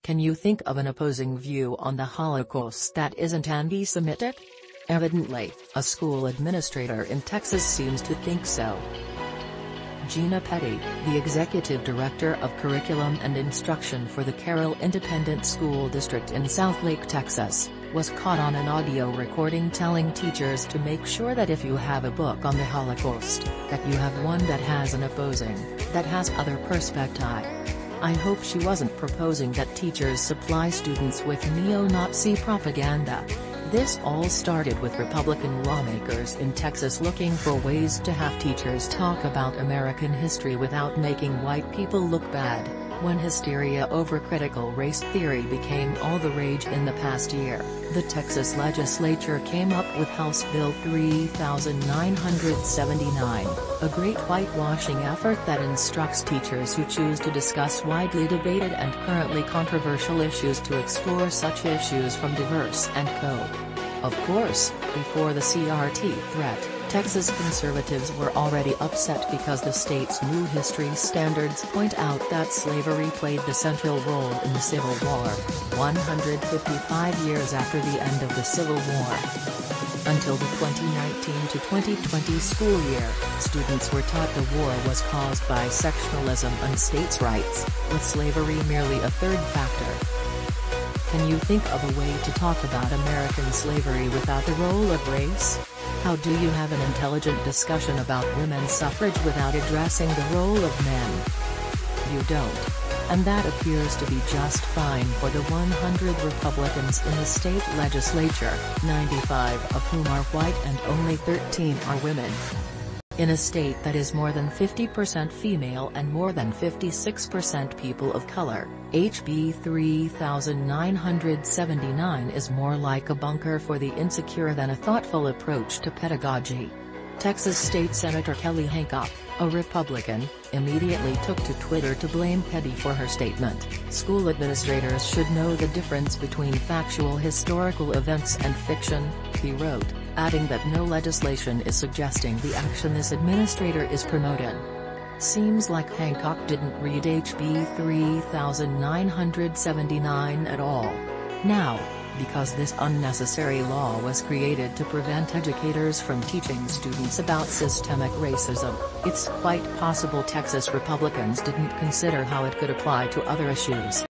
Can you think of an opposing view on the Holocaust that isn't anti-Semitic? Evidently, a school administrator in Texas seems to think so. Gina Petty, the executive director of curriculum and instruction for the Carroll Independent School District in Southlake, Texas, was caught on an audio recording telling teachers to make sure that if you have a book on the Holocaust, that you have one that has an opposing, that has other perspective. I hope she wasn't proposing that teachers supply students with neo-Nazi propaganda. This all started with Republican lawmakers in Texas looking for ways to have teachers talk about American history without making white people look bad, when hysteria over critical race theory became all the rage in the past year. The Texas legislature came up with House Bill 3979, a great whitewashing effort that instructs teachers who choose to discuss widely debated and currently controversial issues to explore such issues from diverse and Of course, before the CRT threat, Texas conservatives were already upset because the state's new history standards point out that slavery played the central role in the Civil War, 155 years after the end of the Civil War. Until the 2019 to 2020 school year, students were taught the war was caused by sectionalism and states' rights, with slavery merely a third factor. Can you think of a way to talk about American slavery without the role of race? How do you have an intelligent discussion about women's suffrage without addressing the role of men? You don't. And that appears to be just fine for the 100 Republicans in the state legislature, 95 of whom are white and only 13 are women. In a state that is more than 50% female and more than 56% people of color, HB 3979 is more like a bunker for the insecure than a thoughtful approach to pedagogy. Texas State Senator Kelly Hancock, a Republican, immediately took to Twitter to blame Petty for her statement. School administrators should know the difference between factual historical events and fiction, he wrote, adding that no legislation is suggesting the action this administrator is promoting. Seems like Hancock didn't read HB 3979 at all. Now, because this unnecessary law was created to prevent educators from teaching students about systemic racism, it's quite possible Texas Republicans didn't consider how it could apply to other issues.